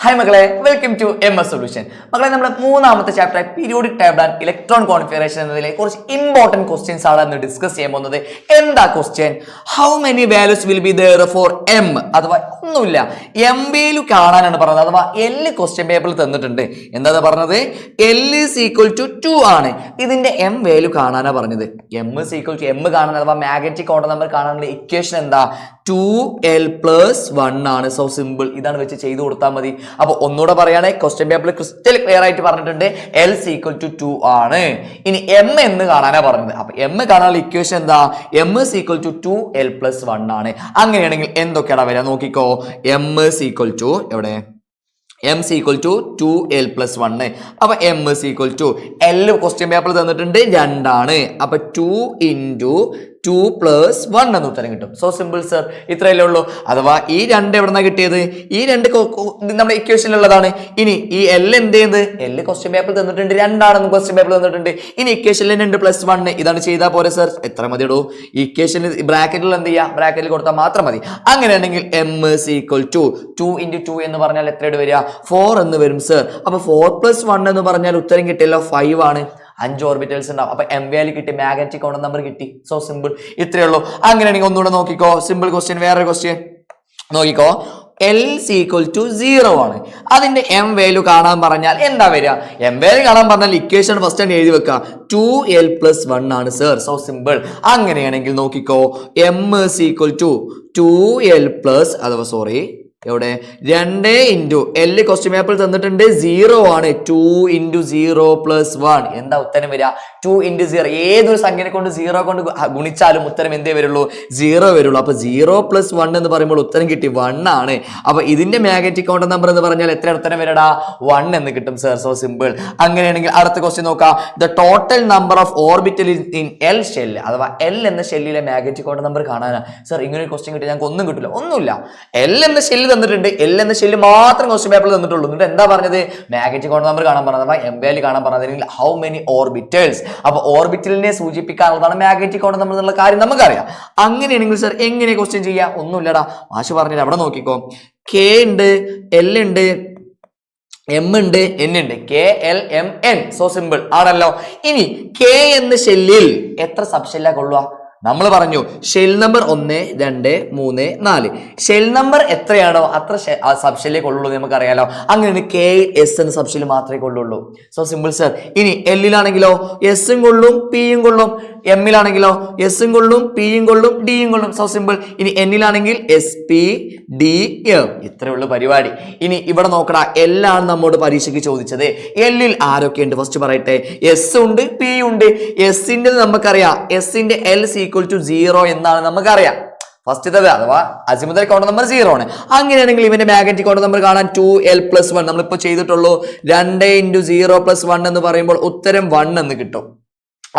Hi മക്കളെ, welcome to MS solution. മക്കളെ, നമ്മുടെ മൂന്നാമത്തെ chapter periodic table and electron configuration എന്നതിലെ കുറച്ച് ഇമ്പോർട്ടന്റ് ക്വസ്റ്റ്യൻസ് ആണ് ഇന്ന് ഡിസ്കസ് ചെയ്യാൻ പോകുന്നത്. എന്താ question? How many values will be there for m? അഥവാ ഒന്നുമില്ല, എം വാല്യൂ കാണാനാണ് പറഞ്ഞത്. അഥവാ എൽ ക്വസ്റ്റ്യൻ പേപ്പറിൽ തന്നിട്ടുണ്ട്. എന്താ പറഞ്ഞത്? L is equal to 2 ആണ്. ഇതിന്റെ എം വാല്യൂ കാണാനാ പറഞ്ഞത്. M is equal to M കാണാൻ അഥവാ മാഗ്നറ്റിക് ക്വാണ്ടം നമ്പർ കാണാനുള്ള ഇക്വേഷൻ എന്താ? 2L plus 1 ആണ്. So simple. ഇതാണ് വെച്ച് ചെയ്തു കൊടുത്താൽ മതി. അപ്പൊ ഒന്നുകൂടെ പറയാണ്, ക്വസ്റ്റ്യൻ പേപ്പറിൽ ക്രിസ്റ്റൽ ക്ലിയർ ആയിട്ട് പറഞ്ഞിട്ടുണ്ട് L is equal to 2 ആണ്. ഇനി M എന്ന് കാണാനാ പറഞ്ഞത്. അപ്പൊ M കാണാനുള്ള ഇക്വേഷൻ എന്താ? M is equal to 2L plus 1 ആണ്. അങ്ങനെയാണെങ്കിൽ എന്തൊക്കെയാണ് വരിക നോക്കിക്കോ. M is equal to എവിടെ? M is equal to 2L plus 1. അപ്പൊ M is equal to L question പേപ്പറിൽ തന്നിട്ടുണ്ട് 2 ആണ്. അപ്പൊ 2 into 2 plus 1 എന്ന് ഉത്തരം കിട്ടും. സോ സിമ്പിൾ സർ, ഇത്രയല്ലേ ഉള്ളൂ. അഥവാ ഈ 2 എവിടെന്നാ കിട്ടിയത്? ഈ 2 നമ്മുടെ ഇക്വേഷനിലുള്ളതാണ്. ഇനി ഈ L എന്ത് ചെയ്ത്? L ക്വസ്റ്റ്യൻ പേപ്പറിൽ തന്നിട്ടുണ്ട് 2 ആണെന്ന് ക്വസ്റ്റ്യൻ പേപ്പറിൽ തന്നിട്ടുണ്ട്. ഇനി ഇക്വേഷനിൽ 2 plus 1 ഇതാണ് ചെയ്താൽ പോരെ സർ? എത്ര മതിയിടൂ? ഈ ഇക്വേഷനിൽ ബ്രാക്കറ്റിൽ എന്ത് ചെയ്യാം? ബ്രാക്കറ്റിൽ കൊടുത്താൽ മാത്രം മതി. അങ്ങനെയാണെങ്കിൽ M is equal to 2 into 2 എന്ന് പറഞ്ഞാൽ എത്രയുടെ വരിക? 4 എന്ന് വരും സർ. അപ്പൊ 4 plus 1 എന്ന് പറഞ്ഞാൽ ഉത്തരം കിട്ടിയല്ലോ 5 ആണ്. 5 ഓർബിറ്റൽസ് ഉണ്ടാവും. അപ്പൊ എം വാല്യൂ കിട്ടി, മാഗ്നറ്റിക് ക്വാണ്ടം നമ്പർ കിട്ടി. സോ സിമ്പിൾ, ഇത്രയേ ഉള്ളൂ. അങ്ങനെയാണെങ്കിൽ ഒന്നുകൂടെ നോക്കിക്കോ. സിമ്പിൾ ക്വസ്റ്റ്യൻ, വേറൊരു ക്വസ്റ്റ്യൻ നോക്കിക്കോ. L is equal to 0 ആണ്. അതിന്റെ എം വാല്യൂ കാണാൻ പറഞ്ഞാൽ എന്താ വരിക? എം വാല്യൂ കാണാൻ പറഞ്ഞാൽ ഇക്വേഷൻ ഫസ്റ്റ് തന്നെ എഴുതി വെക്കുക. 2L plus 1 ആണ് സർ. So simple. അങ്ങനെയാണെങ്കിൽ നോക്കിക്കോ. M is equal to 2L plus അഥവാ സോറി എവിടെ? 2 into L ക്വസ്റ്റ്യൻ പേപ്പറിൽ തന്നിട്ടുണ്ട് 0 ആണ്. 2 into 0 plus 1 എന്താ ഉത്തരം വരിക? 2 into 0. ഏതൊരു സംഖ്യനെ കൊണ്ട് 0 കൊണ്ട് ഗുണിച്ചാലും ഉത്തരം എന്തേ വരുള്ളൂ? 0 വരുള്ളൂ. അപ്പൊ 0 plus 1 എന്ന് പറയുമ്പോൾ ഉത്തരം കിട്ടി 1 ആണ്. അപ്പൊ ഇതിന്റെ മാഗ്നറ്റിക് ക്വാണ്ടം നമ്പർ എന്ന് പറഞ്ഞാൽ എത്ര ഉത്തരം വരടാ? 1 എന്ന് കിട്ടും സർ. So simple. അങ്ങനെയാണെങ്കിൽ അടുത്ത ക്വസ്റ്റ്യൻ നോക്കാം. The total number of orbital in L shell അഥവാ L എന്ന ഷെല്ലിലെ മാഗ്നറ്റിക് ക്വാണ്ടം നമ്പർ കാണാനാ സർ. ഇങ്ങനെ ഒരു ക്വസ്റ്റ്യൻ കിട്ടി ഞങ്ങൾക്ക് ഒന്നും കിട്ടില്ല. ഒന്നുമില്ല. L എന്ന ഷെല്ല് തന്നിട്ടുണ്ട്. L എന്ന ഷെല്ല് മാത്രം ക്വസ്റ്റ്യൻ പേപ്പറിൽ തന്നിട്ടുള്ളൂ. എന്നിട്ട് എന്താ പറഞ്ഞത്? മാഗ്നറ്റിക് ക്വാണ്ടം നമ്പർ കാണാൻ പറഞ്ഞത്. എം വാല്യൂ കാണാൻ പറഞ്ഞത്. How many orbitals? അപ്പൊ ഓർബിറ്റലിനെ സൂചിപ്പിക്കാനുള്ളതാണ് മാഗ്നറ്റിക് ക്വാണ്ടം നമ്പർ എന്നുള്ള കാര്യം നമുക്കറിയാം. അങ്ങനെയാണെങ്കിൽ സർ എങ്ങനെ ക്വസ്റ്റ്യൻ ചെയ്യാം? ഒന്നുമില്ലടാ, മാഷ് പറഞ്ഞത് അവിടെ നോക്കിക്കോ. K ഉണ്ട്, L ഉണ്ട്, M ഉണ്ട്, N ഉണ്ട്. KLMN. സോ സിമ്പിൾ ആണല്ലോ. ഇനി K എന്ന ഷെല്ലിൽ എത്ര സബ് ഷെല്ലാ കൊള്ളുക? നമ്മൾ പറഞ്ഞു ഷെൽ നമ്പർ 1, 2, 3, 4. ഷെൽ നമ്പർ എത്രയാണോ അത്ര സബ് ഷെല്ലേ കൊള്ളുള്ളൂ നമുക്കറിയാലോ. അങ്ങനെയാണ് KS എന്ന സബ് ഷെല്ല് മാത്രമേ കൊള്ളുള്ളൂ. So simple sir. ഇനി Lലാണെങ്കിലോ എസും കൊള്ളും പിയും കൊള്ളും. എമ്മിലാണെങ്കിലോ എസും കൊള്ളും പിയും കൊള്ളും ഡിയും കൊള്ളും. So simple. ഇനി എന്നിലാണെങ്കിൽ SPDM. ഇത്രയേ ഉള്ളൂ പരിപാടി. ഇനി ഇവിടെ നോക്കടാ, എല്ലാണ് നമ്മോട് പരീക്ഷയ്ക്ക് ചോദിച്ചത്. എല്ലിൽ ആരൊക്കെയുണ്ട്? ഫസ്റ്റ് പറയട്ടെ. എസ് ഉണ്ട്, പി ഉണ്ട്. എസിന്റെ നമുക്കറിയാം. എസിന്റെ L is equal to 0 എന്നാണ് നമുക്കറിയാം. ഫസ്റ്റ് അഥവാ അസിമുതൽ ക്വാണ്ടം നമ്പർ 0 ആണ്. അങ്ങനെയാണെങ്കിൽ ഇവന്റെ മാഗ്നറ്റിക് ക്വാണ്ടം നമ്പർ കാണാൻ 2L plus 1 നമ്മളിപ്പോ ചെയ്തിട്ടുള്ളൂ. 2 into 0 plus 1 എന്ന് പറയുമ്പോൾ ഉത്തരം 1 എന്ന് കിട്ടും.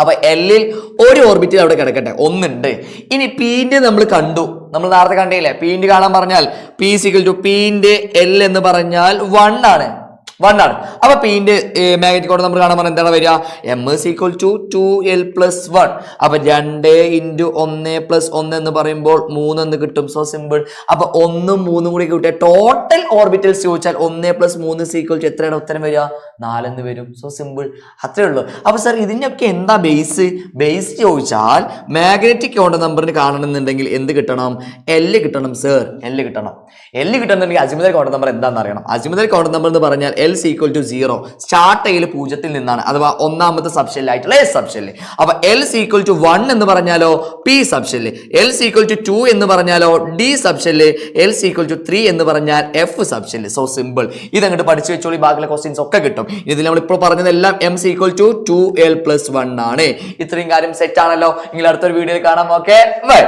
അപ്പൊ Lൽ ഒരു ഓർബിറ്റിൽ അവിടെ കിടക്കട്ടെ, ഒന്നുണ്ട്. ഇനി പീന്റെ നമ്മൾ കണ്ടു, നമ്മൾ നേരത്തെ കണ്ടില്ലേ? പീന്റെ കാണാൻ പറഞ്ഞാൽ P is equal to പീന്റെ L എന്ന് പറഞ്ഞാൽ 1 ആണ്. 1 ആണ്. അപ്പൊ പീന്റെ മാഗ്നറ്റിക് ക്വാണ്ടം നമ്പർ കാണാൻ പറഞ്ഞാൽ എന്താണ് വരിക? M is equal to 2L plus 1. അപ്പൊ 2 into 1 plus 1 എന്ന് പറയുമ്പോൾ 3 എന്ന് കിട്ടും. So simple. അപ്പൊ 1 ഉം 3 കൂടി കിട്ടിയ ടോട്ടൽ ഓർബിറ്റൽസ് ചോദിച്ചാൽ 1 plus 3 is equal to എത്രയാണ് ഉത്തരം വരിക? 4 എന്ന് വരും. So simple. അത്രേ ഉള്ളൂ. അപ്പൊ സർ ഇതിനൊക്കെ എന്താ ബേസ്? ബേസ് ചോദിച്ചാൽ മാഗ്നറ്റിക് ക്വാണ്ടം നമ്പറിന് കാണണമെന്നുണ്ടെങ്കിൽ എന്ത് കിട്ടണം? L കിട്ടണം സർ. L കിട്ടണം. L കിട്ടണമെന്നുണ്ടെങ്കിൽ അസിമുതൽ ക്വാണ്ടം നമ്പർ എന്താണെന്ന് അറിയണം. അസിമുതൽ ക്വാണ്ടം നമ്പർ എന്ന് പറഞ്ഞാൽ L is equal to 0. Start ചെയ്യൽ 0 നിന്നാണ്. അഥവാ ഒന്നാമത്തെ സബ് ഷെൽ ആയിട്ടുള്ള S സബ് ഷെൽ. അപ്പൊ L is equal to 1 എന്ന് പറഞ്ഞാലോ P sub shell. L is equal to 2 എന്ന് പറഞ്ഞാലോ D sub shell. L is equal to 3 എന്ന് പറഞ്ഞാൽ F sub shell. So simple. ഇതങ്ങോട്ട് പഠിച്ചു വെച്ചോളി, ബാക്കിയുള്ള ക്വസ്റ്റ്യൻസ് ഒക്കെ കിട്ടും. ഇതിൽ നമ്മൾ ഇപ്പോൾ പറഞ്ഞതെല്ലാം M is equal to 2L plus 1 ആണ്. ഇത്രയും കാര്യം സെറ്റ് ആണല്ലോ. നിങ്ങൾ അടുത്തൊരു വീഡിയോയിൽ കാണാം. Okay, by.